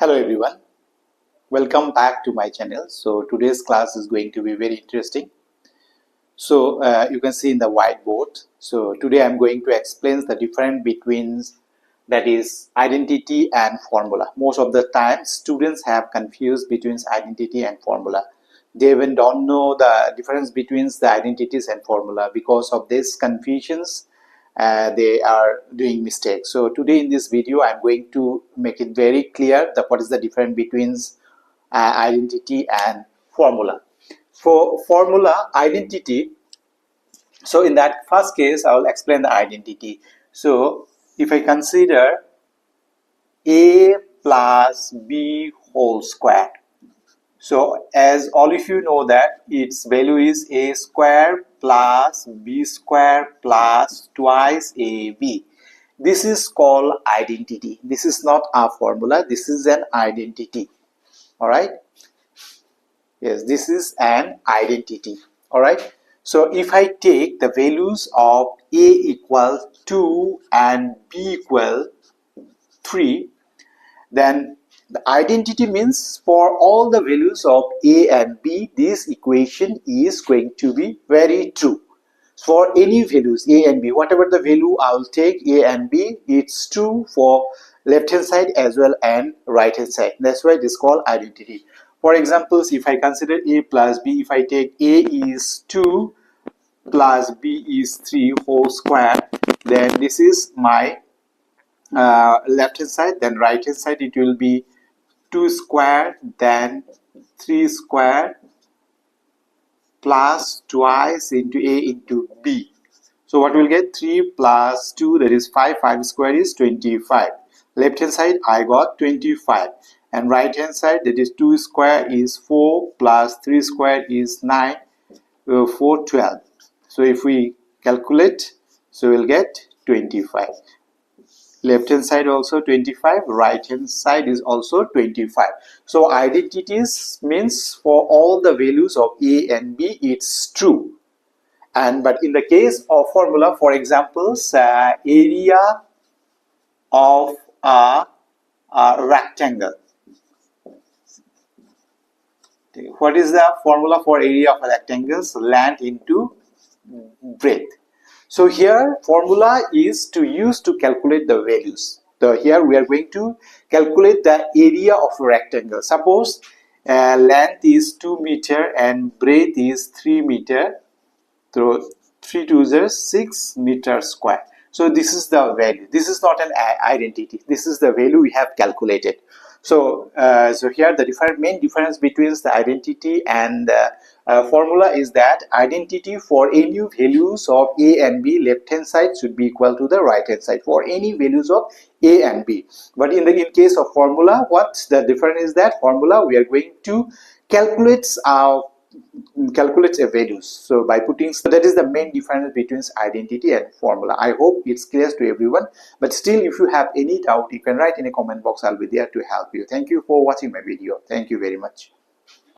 Hello everyone, welcome back to my channel. So today's class is going to be very interesting. So you can see in the whiteboard. So today I'm going to explain the difference between that is identity and formula. Most of the time students have confused between identity and formula. They even don't know the difference between the identities and formula. Because of this confusions, they are doing mistakes. So today in this video I'm going to make it very clear that what is the difference between identity and formula. For formula identity, so in that first case I will explain the identity. So if I consider a plus b whole square, so as all of you know that its value is a square plus b square plus twice ab. This is called identity. This is not a formula, this is an identity. All right, yes, this is an identity. All right, so if I take the values of a equal 2 and b equal 3, then the identity means for all the values of a and b, this equation is going to be very true. For any values a and b, whatever the value I will take a and b, it's true for left hand side as well and right hand side. That's why this is called identity. For example, if I consider a plus b, if I take a is 2 plus b is 3 whole square, then this is my left hand side. Then right hand side it will be 2 square, then 3 square plus twice into a into b. So what we'll get, 3 plus 2, that is 5, 5 square is 25. Left hand side I got 25, and right hand side, that is 2 square is 4 plus 3 square is 9, 4 12. So if we calculate, so we'll get 25. Left hand side also 25, right hand side is also 25. So identities means for all the values of a and b, it's true. And but in the case of formula, for example, area of a rectangle. What is the formula for area of a rectangle? Length into breadth. So here formula is to use to calculate the values. So here we are going to calculate the area of a rectangle. Suppose length is 2 meter and breadth is 3 meter. So 3 2s are 6 meter square. So this is the value. This is not an identity. This is the value we have calculated. So here the main difference between the identity and formula is that identity for any values of a and b, left hand side should be equal to the right hand side for any values of a and b. But in case of formula, what's the difference is that formula we are going to calculates a values. So by putting, so that is the main difference between identity and formula. I hope it's clear to everyone, but still if you have any doubt, you can write in a comment box. I'll be there to help you. Thank you for watching my video. Thank you very much.